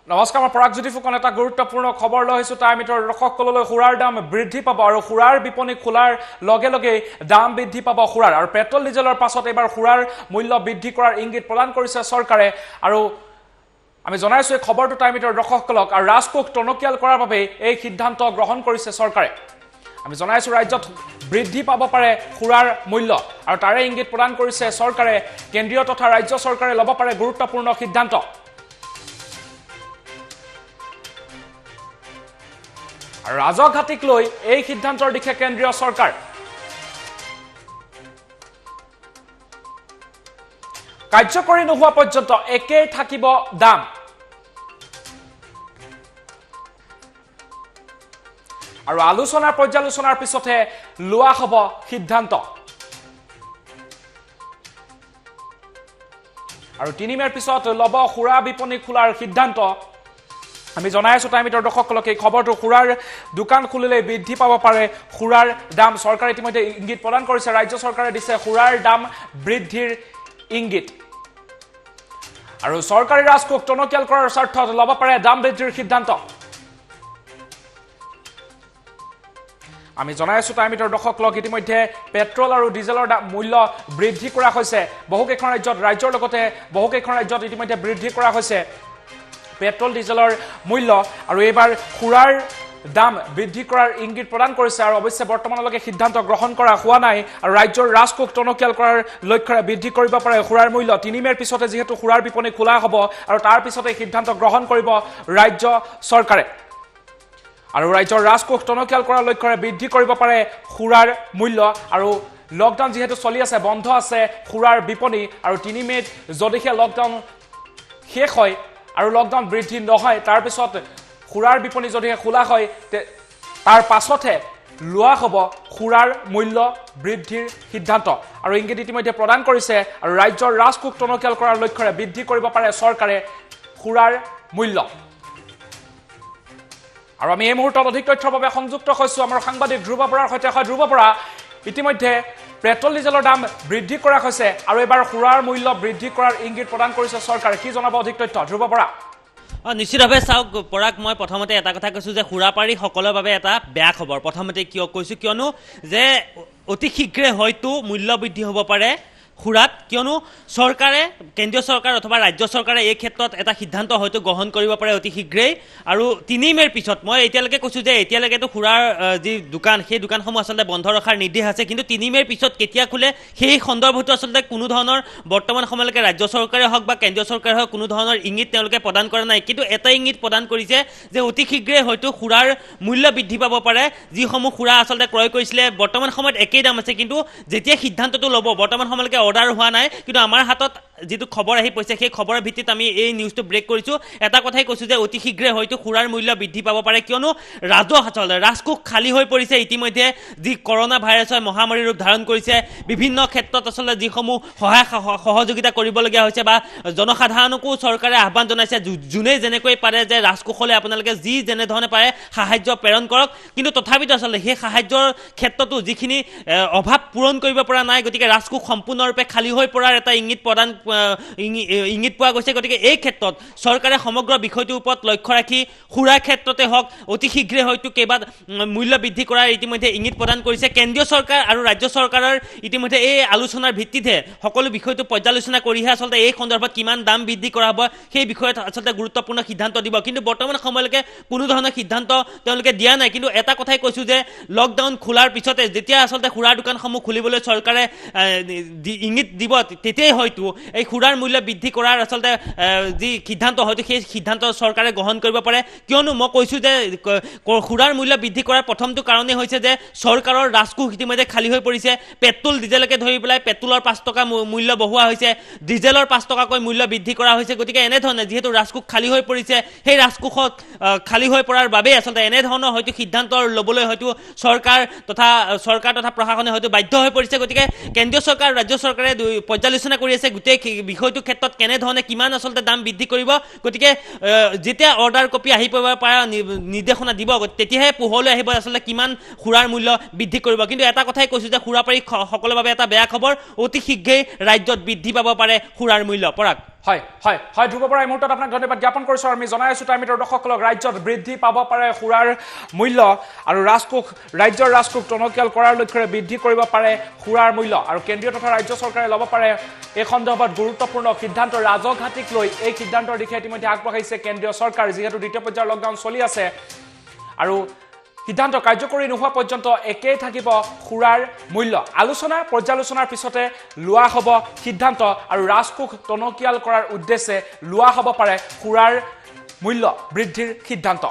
নমস্কাৰ, মই পৰাগজ্যোতি ফুকন। এটা গুৰুত্বপূৰ্ণ খবৰ লৈ আহিছোঁ। তাৰ ভিতৰত দৰ্শকসকললৈ সুৰাৰ দাম বৃদ্ধি পাব আৰু সুৰাৰ বিপণী খোলাৰ লগে লগে দাম বৃদ্ধি পাব সুৰাৰ। আৰু পেট্ৰল ডিজেলৰ পাছত এইবাৰ সুৰাৰ মূল্য বৃদ্ধি কৰাৰ ইংগিত প্ৰদান কৰিছে চৰকাৰে। আৰু আমি জনাইছোঁ এই খবৰটো তাৰ ভিতৰত দৰ্শকসকলক। আৰু ৰাজকোষ টনকিয়াল কৰাৰ বাবে এই সিদ্ধান্ত গ্ৰহণ কৰিছে চৰকাৰে। আমি জনাইছোঁ ৰাজ্যত বৃদ্ধি পাব পাৰে সুৰাৰ মূল্য আৰু তাৰে ইংগিত প্ৰদান কৰিছে চৰকাৰে। কেন্দ্ৰীয় তথা ৰাজ্য চৰকাৰে ল'ব পাৰে গুৰুত্বপূৰ্ণ সিদ্ধান্ত। আৰু ৰাজঘাটিক লৈ এই সিদ্ধান্তৰ দিশে কেন্দ্ৰীয় চৰকাৰ। কাৰ্যকৰী নোহোৱা পৰ্যন্ত একেই থাকিব দাম। আৰু পৰ্যালোচনাৰ পিছতহে লোৱা হ'ব সিদ্ধান্ত। আৰু ৩ মে'ৰ পিছত ল'ব সুৰা বিপণী খোলাৰ সিদ্ধান্ত। আমি জনাই আছোঁ তাৰ ভিতৰত দৰ্শকসকলক এই খবৰটো। সুৰাৰ দোকান খুলিলে বৃদ্ধি পাব পাৰে সুৰাৰ দাম। চৰকাৰে ইতিমধ্যে ইংগিত প্ৰদান কৰিছে। ৰাজ্য চৰকাৰে দিছে সুৰাৰ দাম বৃদ্ধিৰ ইংগিত। আৰু চৰকাৰী ৰাজকোষ টনকিয়াল কৰাৰ স্বাৰ্থত ল'ব পাৰে দাম বৃদ্ধিৰ সিদ্ধান্ত। আমি জনাই আছোঁ তাৰ ভিতৰত দৰ্শকসকলক ইতিমধ্যে পেট্ৰল আৰু ডিজেলৰ মূল্য বৃদ্ধি কৰা হৈছে বহুকেইখন ৰাজ্যত। ৰাজ্যৰ লগতে বহুকেইখন ৰাজ্যত ইতিমধ্যে বৃদ্ধি কৰা হৈছে পেট্ৰল ডিজেলৰ মূল্য। আৰু এইবাৰ সুৰাৰ দাম বৃদ্ধি কৰাৰ ইংগিত প্ৰদান কৰিছে। আৰু অৱশ্যে বৰ্তমানলৈকে সিদ্ধান্ত গ্ৰহণ কৰা হোৱা নাই। আৰু ৰাজ্যৰ ৰাজকোষ টনকিয়াল কৰাৰ লক্ষ্যৰে বৃদ্ধি কৰিব পাৰে সুৰাৰ মূল্য। ৩ মে'ৰ পিছতে যিহেতু সুৰাৰ বিপণী খোলা হ'ব আৰু তাৰ পিছতে সিদ্ধান্ত গ্ৰহণ কৰিব ৰাজ্য চৰকাৰে। আৰু ৰাজ্যৰ ৰাজকোষ টনকিয়াল কৰাৰ লক্ষ্যৰে বৃদ্ধি কৰিব পাৰে সুৰাৰ মূল্য। আৰু লকডাউন যিহেতু চলি আছে, বন্ধ আছে সুৰাৰ বিপণী। আৰু ৩ মে'ত যদিহে লকডাউন শেষ হয় আৰু লকডাউন বৃদ্ধি নহয়, তাৰপিছত সুৰাৰ বিপণী যদিহে খোলা হয়, তাৰ পাছতহে লোৱা হ'ব সুৰাৰ মূল্য বৃদ্ধিৰ সিদ্ধান্ত। আৰু ইংগিত ইতিমধ্যে প্ৰদান কৰিছে। আৰু ৰাজ্যৰ ৰাজকোষ টনকিয়াল কৰাৰ লক্ষ্যৰে বৃদ্ধি কৰিব পাৰে চৰকাৰে সুৰাৰ মূল্য। আৰু আমি এই মুহূৰ্তত অধিক তথ্যৰ বাবে সংযুক্ত হৈছোঁ আমাৰ সাংবাদিক ধ্ৰুৱ বৰাৰ সৈতে। হয় ধ্ৰুৱ বৰা, ইতিমধ্যে পেট্ৰল ডিজেলৰ দাম বৃদ্ধি কৰা হৈছে আৰু এইবাৰ সুৰাৰ মূল্য বৃদ্ধি কৰাৰ ইংগিত প্ৰদান কৰিছে চৰকাৰে। কি জনাব অধিক তথ্য ধ্ৰুৱ বৰা? নিশ্চিতভাৱে চাওক পৰাগ, মই প্ৰথমতে এটা কথা কৈছোঁ যে সুৰাপাৰীসকলৰ বাবে এটা বেয়া খবৰ। প্ৰথমতে কিয় কৈছোঁ, কিয়নো যে অতি শীঘ্ৰে হয়তো মূল্য বৃদ্ধি হ'ব পাৰে সুৰাত। কিয়নো চৰকাৰে, কেন্দ্ৰীয় চৰকাৰ অথবা ৰাজ্য চৰকাৰে এই ক্ষেত্ৰত এটা সিদ্ধান্ত হয়তো গ্ৰহণ কৰিব পাৰে অতি শীঘ্ৰেই। আৰু ৩ মে'ৰ পিছত মই এতিয়ালৈকে কৈছোঁ যে এতিয়ালৈকেতো সুৰাৰ যি দোকান, সেই দোকানসমূহ আচলতে বন্ধ ৰখাৰ নিৰ্দেশ আছে। কিন্তু ৩ মে'ৰ পিছত কেতিয়া খোলে সেই সন্দৰ্ভতো আচলতে কোনো ধৰণৰ বৰ্তমান সময়লৈকে ৰাজ্য চৰকাৰে হওক বা কেন্দ্ৰীয় চৰকাৰে হওক কোনো ধৰণৰ ইংগিত তেওঁলোকে প্ৰদান কৰা নাই। কিন্তু এটা ইংগিত প্ৰদান কৰিছে যে অতি শীঘ্ৰেই হয়তো সুৰাৰ মূল্য বৃদ্ধি পাব পাৰে। যিসমূহ সুৰা আচলতে ক্ৰয় কৰিছিলে বৰ্তমান সময়ত একেই দাম আছে, কিন্তু যেতিয়া সিদ্ধান্তটো ল'ব, বৰ্তমান সময়লৈকে অৰ্ডাৰ হোৱা নাই, কিন্তু আমাৰ হাতত যিটো খবৰ আহি পৰিছে সেই খবৰৰ ভিত্তিত আমি এই নিউজটো ব্ৰেক কৰিছোঁ। এটা কথাই কৈছোঁ যে অতি শীঘ্ৰে হয়তো সুৰাৰ মূল্য বৃদ্ধি পাব পাৰে। কিয়নো ৰাজকোষ খালী হৈ পৰিছে ইতিমধ্যে। যি কৰোণা ভাইৰাছৰ মহামাৰী ৰূপ ধাৰণ কৰিছে, বিভিন্ন ক্ষেত্ৰত আচলতে যিসমূহ সহযোগিতা কৰিবলগীয়া হৈছে বা জনসাধাৰণকো চৰকাৰে আহ্বান জনাইছে যোনে যেনেকৈ পাৰে যে ৰাজকোষলৈ আপোনালোকে যি যেনেধৰণে পাৰে সাহায্য প্ৰেৰণ কৰক। কিন্তু তথাপিতো আচলতে সেই সাহায্যৰ ক্ষেত্ৰতো যিখিনি অভাৱ পূৰণ কৰিব পৰা নাই, গতিকে ৰাজকোষ সম্পূৰ্ণৰূপে খালী হৈ পৰাৰ এটা ইংগিত পোৱা গৈছে। গতিকে এই ক্ষেত্ৰত চৰকাৰে সমগ্ৰ বিষয়টোৰ ওপৰত লক্ষ্য ৰাখি সুৰাৰ ক্ষেত্ৰতে হওক অতি শীঘ্ৰে হয়তো মূল্য বৃদ্ধি কৰাৰ ইতিমধ্যে ইংগিত প্ৰদান কৰিছে কেন্দ্ৰীয় চৰকাৰ। আৰু ৰাজ্য চৰকাৰৰ ইতিমধ্যে এই আলোচনাৰ ভিত্তিতহে সকলো বিষয়টো পৰ্যালোচনা কৰিহে আচলতে এই সন্দৰ্ভত কিমান দাম বৃদ্ধি কৰা হ'ব সেই বিষয়ত আচলতে গুৰুত্বপূৰ্ণ সিদ্ধান্ত দিব। কিন্তু বৰ্তমান সময়লৈকে কোনো ধৰণৰ সিদ্ধান্ত তেওঁলোকে দিয়া নাই। কিন্তু এটা কথাই কৈছোঁ যে লকডাউন খোলাৰ পিছতে যেতিয়া আচলতে সুৰাৰ দোকানসমূহ খুলিবলৈ চৰকাৰে ইংগিত দিব, তেতিয়াই হয়তো এই সুৰাৰ মূল্য বৃদ্ধি কৰাৰ আচলতে যি সিদ্ধান্ত হয়তো সেই সিদ্ধান্ত চৰকাৰে গ্ৰহণ কৰিব পাৰে। কিয়নো মই কৈছোঁ যে সুৰাৰ মূল্য বৃদ্ধি কৰাৰ প্ৰথমটো কাৰণেই হৈছে যে চৰকাৰৰ ৰাজকোষ ইতিমধ্যে খালী হৈ পৰিছে। পেট্ৰল ডিজেলকে ধৰি পেলাই পেট্ৰলৰ 5 টকা মূল্য বঢ়োৱা হৈছে, ডিজেলৰ 5 টকাকৈ মূল্য বৃদ্ধি কৰা হৈছে। গতিকে এনেধৰণে যিহেতু ৰাজকোষ খালী হৈ পৰিছে, সেই ৰাজকোষত খালী হৈ পৰাৰ বাবেই আচলতে এনেধৰণৰ হয়তো সিদ্ধান্ত ল'বলৈ হয়তো চৰকাৰ তথা প্ৰশাসনে হয়তো বাধ্য হৈ পৰিছে। গতিকে কেন্দ্ৰীয় চৰকাৰ ৰাজ্য চৰকাৰে পৰ্যালোচনা কৰি আছে গোটেই বিষয়টোৰ ক্ষেত্ৰত কেনেধৰণে কিমান আচলতে দাম বৃদ্ধি কৰিব। গতিকে যেতিয়া অৰ্ডাৰ কপি আহি পাব পৰা নিৰ্দেশনা দিব, তেতিয়াহে পোহৰলৈ আহিব আচলতে কিমান সুৰাৰ মূল্য বৃদ্ধি কৰিব। কিন্তু এটা কথাই কৈছোঁ যে সুৰাপাৰী সকলৰ বাবে এটা বেয়া খবৰ, অতি শীঘ্ৰেই ৰাজ্যত বৃদ্ধি পাব পাৰে সুৰাৰ মূল্য। পৰাগ। হয় হয় হয় ধ্ৰুৱ বৰা এই মুহূৰ্তত আপোনাক ধন্যবাদ জ্ঞাপন কৰিছোঁ আৰু আমি জনাই আছোঁ টাইমিটাৰ দৰ্শকসকলক ৰাজ্যত বৃদ্ধি পাব পাৰে সুৰাৰ মূল্য আৰু ৰাজ্যৰ ৰাজকোষ টনকিয়াল কৰাৰ লক্ষ্যৰে বৃদ্ধি কৰিব পাৰে সুৰাৰ মূল্য আৰু কেন্দ্ৰীয় তথা ৰাজ্য চৰকাৰে ল'ব পাৰে এই সন্দৰ্ভত গুৰুত্বপূৰ্ণ সিদ্ধান্ত ৰাজঘাটিক লৈ এই সিদ্ধান্তৰ দিশে ইতিমধ্যে আগবঢ়াইছে কেন্দ্ৰীয় চৰকাৰ যিহেতু দ্বিতীয় পৰ্যায়ৰ লকডাউন চলি আছে আৰু সিদ্ধান্ত কাৰ্যকৰী নোহোৱা পৰ্যন্ত একেই থাকিব সুৰাৰ মূল্য পৰ্যালোচনাৰ পিছতে লোৱা হ'ব সিদ্ধান্ত আৰু ৰাজকোষ টনকিয়াল কৰাৰ উদ্দেশ্যে লোৱা হ'ব পাৰে সুৰাৰ মূল্য বৃদ্ধিৰ সিদ্ধান্ত